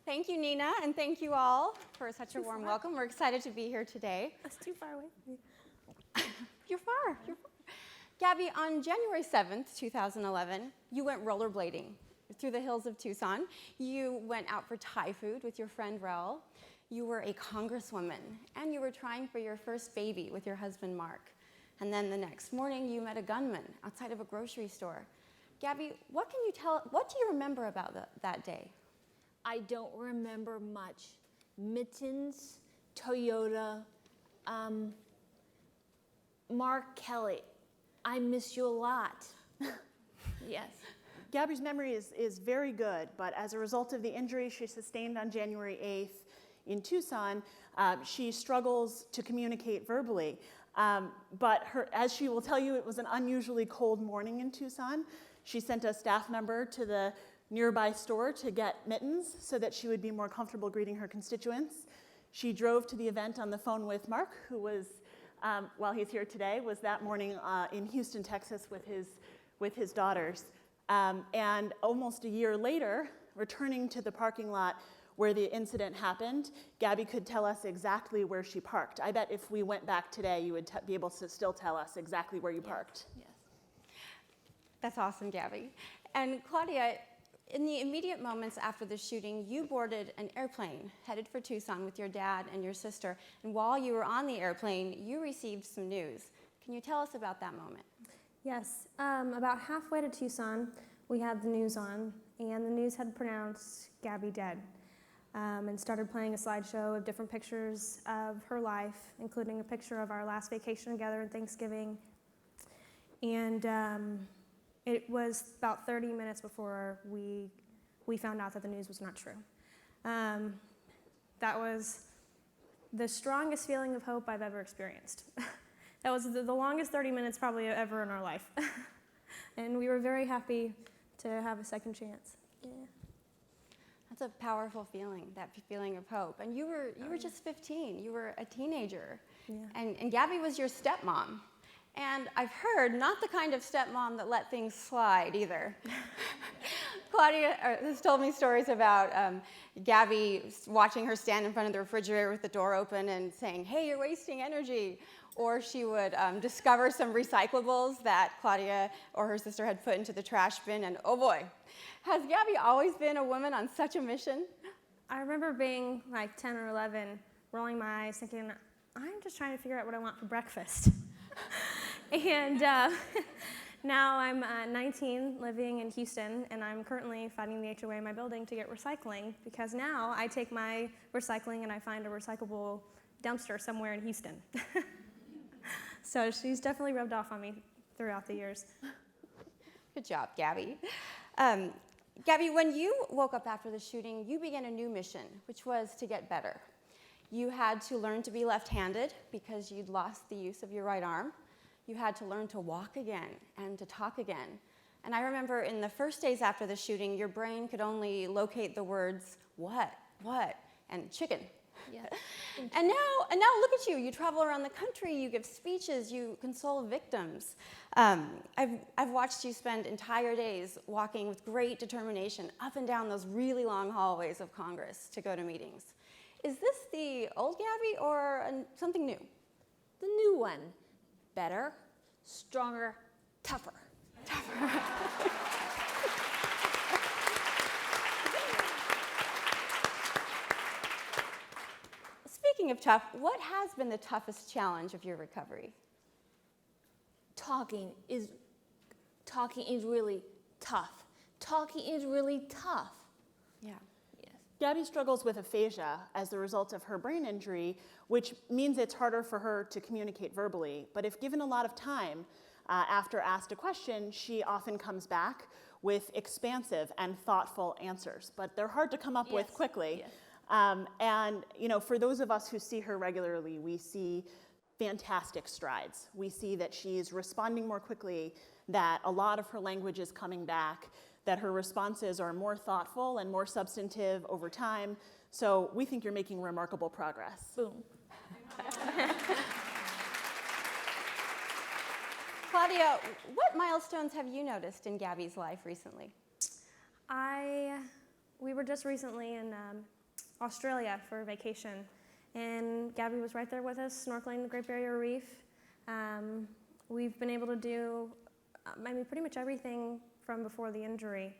Thank you, Nina, and thank you all for such a warm welcome. We're excited to be here today. That's too far away. You're far. Gabby, on January 7th, 2011, you went rollerblading through the hills of Tucson. You went out for Thai food with your friend Rel. You were a congresswoman, and you were trying for your first baby with your husband Mark. And then the next morning, you met a gunman outside of a grocery store. Gabby, what do you remember about that day? I don't remember much. Mittens, Toyota, Mark Kelly. I miss you a lot. Yes. Gabby's memory is very good, but as a result of the injury she sustained on January 8th in Tucson, she struggles to communicate verbally. But as she will tell you, it was an unusually cold morning in Tucson. She sent a staff member to the nearby store to get mittens so that she would be more comfortable greeting her constituents. She drove to the event on the phone with Mark, who was, while he's here today, was that morning in Houston, Texas with his daughters. And almost a year later, returning to the parking lot where the incident happened, Gabby could tell us exactly where she parked. I bet if we went back today, you would be able to still tell us exactly where you parked. Yes. That's awesome, Gabby. And Claudia, in the immediate moments after the shooting, you boarded an airplane headed for Tucson with your dad and your sister. And while you were on the airplane, you received some news. Can you tell us about that moment? Yes. About halfway to Tucson, we had the news on, and the news had pronounced Gabby dead. And started playing a slideshow of different pictures of her life, including a picture of our last vacation together in Thanksgiving. And it was about 30 minutes before we found out that the news was not true. That was the strongest feeling of hope I've ever experienced. That was the longest 30 minutes probably ever in our life. And we were very happy to have a second chance. Yeah. That's a powerful feeling, that feeling of hope. And you were just 15. You were a teenager. Yeah. And Gabby was your stepmom. And I've heard not the kind of stepmom that let things slide either. Claudia has told me stories about Gabby watching her stand in front of the refrigerator with the door open and saying, "Hey, you're wasting energy." Or she would discover some recyclables that Claudia or her sister had put into the trash bin, and oh boy, has Gabby always been a woman on such a mission? I remember being like 10 or 11, rolling my eyes, thinking, I'm just trying to figure out what I want for breakfast. And now I'm 19, living in Houston, and I'm currently fighting the HOA in my building to get recycling, because now I take my recycling and I find a recyclable dumpster somewhere in Houston. So she's definitely rubbed off on me throughout the years. Good job, Gabby. Gabby, when you woke up after the shooting, you began a new mission, which was to get better. You had to learn to be left-handed because you'd lost the use of your right arm. You had to learn to walk again and to talk again. And I remember in the first days after the shooting, your brain could only locate the words, what, and chicken. Yeah. And now look at you. You travel around the country, you give speeches, you console victims. I've watched you spend entire days walking with great determination up and down those really long hallways of Congress to go to meetings. Is this the old Gabby or something new? The new one. Better, stronger, tougher. Speaking of tough, what has been the toughest challenge of your recovery? Talking is really tough. Talking is really tough. Yeah. Yes. Gabby struggles with aphasia as the result of her brain injury, which means it's harder for her to communicate verbally. But if given a lot of time, after asked a question, she often comes back with expansive and thoughtful answers. But they're hard to come up with quickly. Yes. And for those of us who see her regularly, we see fantastic strides. We see that she's responding more quickly, that a lot of her language is coming back, that her responses are more thoughtful and more substantive over time. So we think you're making remarkable progress. Boom. Claudia, what milestones have you noticed in Gabby's life recently? We were just recently in Australia for vacation, and Gabby was right there with us, snorkeling the Great Barrier Reef. We've been able to do, pretty much everything from before the injury.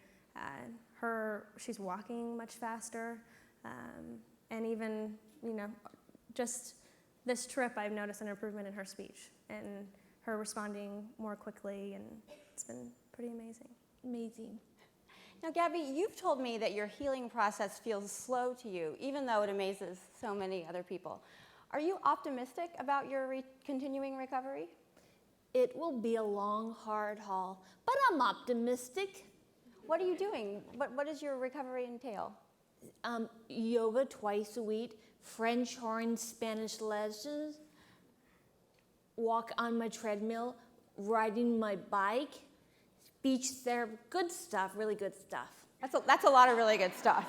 She's walking much faster, and even, just this trip, I've noticed an improvement in her speech and her responding more quickly, and it's been pretty amazing. Amazing. Now, Gabby, you've told me that your healing process feels slow to you, even though it amazes so many other people. Are you optimistic about your continuing recovery? It will be a long, hard haul, but I'm optimistic. What are you doing? What does your recovery entail? Yoga twice a week, French horn, Spanish lessons, walk on my treadmill, riding my bike, speech therapy, good stuff, really good stuff. That's a lot of really good stuff.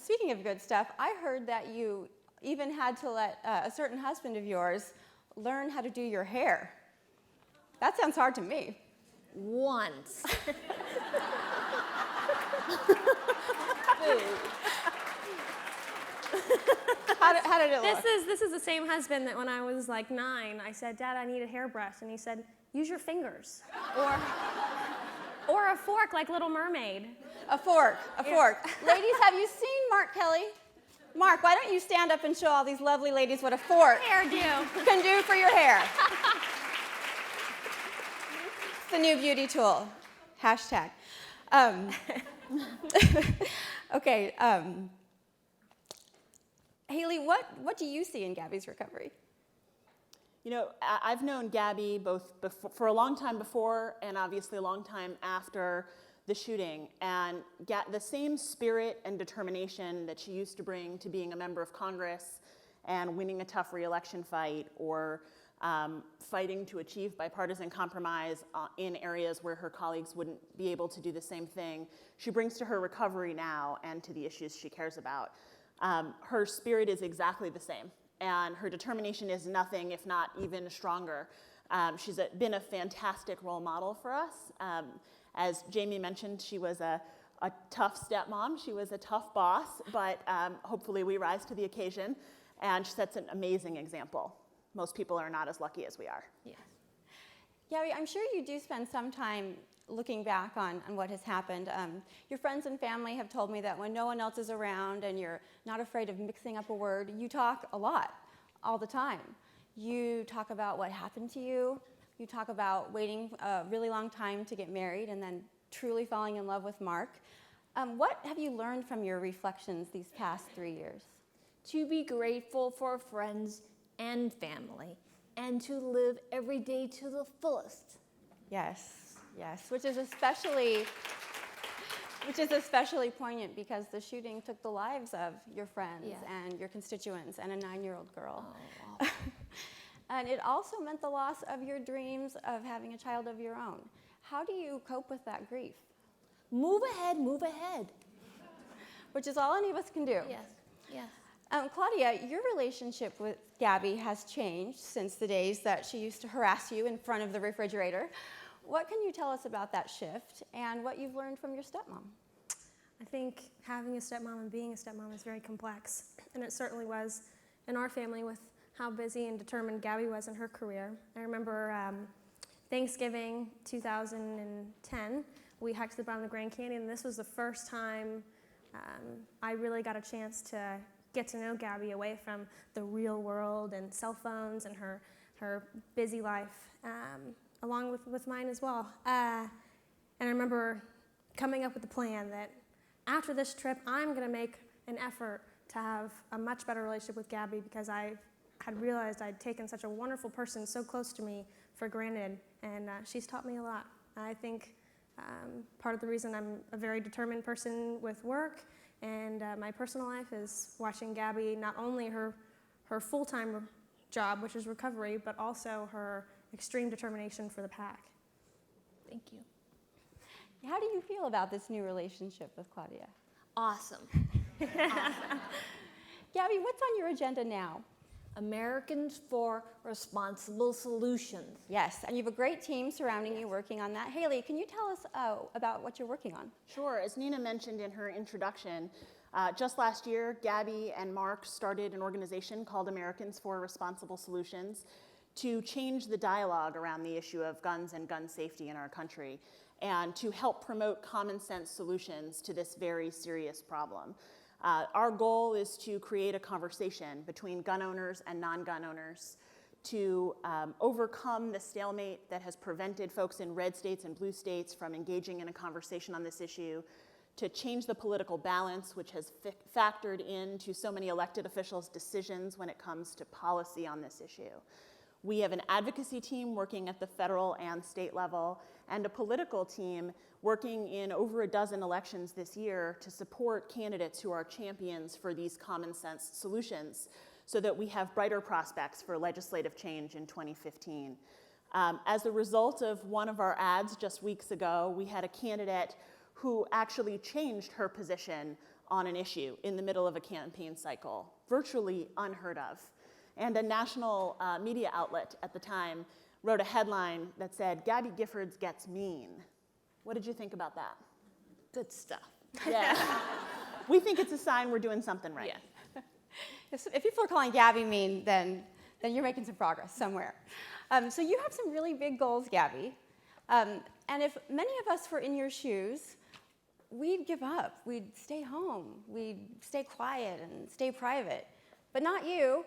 Speaking of good stuff, I heard that you even had to let a certain husband of yours learn how to do your hair. That sounds hard to me. Once. How did it look? This is the same husband that when I was like 9, I said, Dad, I need a hairbrush. And he said, use your fingers. Or a fork like Little Mermaid. A fork. Ladies, have you seen Mark Kelly? Mark, why don't you stand up and show all these lovely ladies what a fork can do for your hair? It's the new beauty tool. Hashtag. Okay. Haley, what do you see in Gabby's recovery? I've known Gabby both for a long time before and obviously a long time after the shooting. And the same spirit and determination that she used to bring to being a member of Congress and winning a tough re-election fight or fighting to achieve bipartisan compromise in areas where her colleagues wouldn't be able to do the same thing, she brings to her recovery now and to the issues she cares about. Her spirit is exactly the same, and her determination is nothing if not even stronger. She's been a fantastic role model for us. As Jaimee mentioned, she was a tough stepmom. She was a tough boss, but hopefully we rise to the occasion, and she sets an amazing example. Most people are not as lucky as we are. Yes. Gabby, I'm sure you do spend some time looking back on what has happened. Your friends and family have told me that when no one else is around and you're not afraid of mixing up a word, you talk a lot, all the time. You talk about what happened to you. You talk about waiting a really long time to get married and then truly falling in love with Mark. What have you learned from your reflections these past 3 years? To be grateful for friends and family, and to live every day to the fullest. Yes, which is especially poignant because the shooting took the lives of your friends and your constituents and a 9-year-old girl. Oh, wow. And it also meant the loss of your dreams of having a child of your own. How do you cope with that grief? Move ahead. Which is all any of us can do. Yes. Claudia, your relationship with Gabby has changed since the days that she used to harass you in front of the refrigerator. What can you tell us about that shift and what you've learned from your stepmom? I think having a stepmom and being a stepmom is very complex, and it certainly was in our family with how busy and determined Gabby was in her career. I remember Thanksgiving 2010, we hiked to the bottom of the Grand Canyon, and this was the first time I really got a chance to get to know Gabby away from the real world and cell phones and her busy life, along with mine as well. And I remember coming up with the plan that after this trip, I'm going to make an effort to have a much better relationship with Gabby because I had realized I'd taken such a wonderful person so close to me for granted, and she's taught me a lot. I think part of the reason I'm a very determined person with work and my personal life is watching Gabby, not only her full-time job, which is recovery, but also her extreme determination for the pack. Thank you. How do you feel about this new relationship with Claudia? Awesome. Gabby, what's on your agenda now? Americans for Responsible Solutions. Yes, and you have a great team surrounding you working on that. Haley, can you tell us about what you're working on? Sure. As Nina mentioned in her introduction, just last year, Gabby and Mark started an organization called Americans for Responsible Solutions to change the dialogue around the issue of guns and gun safety in our country, and to help promote common sense solutions to this very serious problem. Our goal is to create a conversation between gun owners and non-gun owners to overcome the stalemate that has prevented folks in red states and blue states from engaging in a conversation on this issue, to change the political balance which has factored into so many elected officials' decisions when it comes to policy on this issue. We have an advocacy team working at the federal and state level, and a political team working in over a dozen elections this year to support candidates who are champions for these common sense solutions so that we have brighter prospects for legislative change in 2015. As a result of one of our ads just weeks ago, we had a candidate who actually changed her position on an issue in the middle of a campaign cycle, virtually unheard of. And a national media outlet at the time wrote a headline that said, "Gabby Giffords gets mean." What did you think about that? Good stuff. Yeah. We think it's a sign we're doing something right. Yeah. If people are calling Gabby mean, then you're making some progress somewhere. So you have some really big goals, Gabby. And if many of us were in your shoes, we'd give up. We'd stay home. We'd stay quiet and stay private. But not you.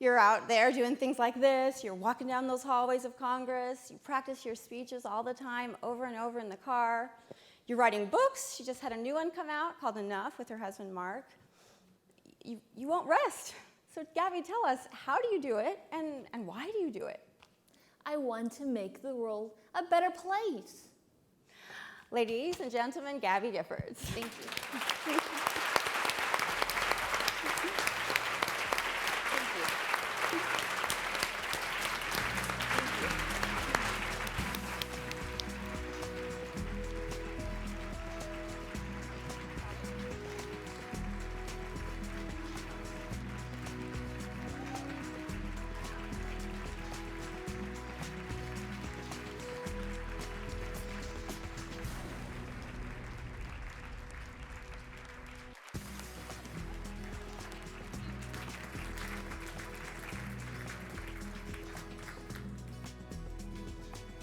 You're out there doing things like this. You're walking down those hallways of Congress. You practice your speeches all the time, over and over in the car. You're writing books. She just had a new one come out called Enough with her husband, Mark. You won't rest. So Gabby, tell us, how do you do it, and why do you do it? I want to make the world a better place. Ladies and gentlemen, Gabby Giffords. Thank you.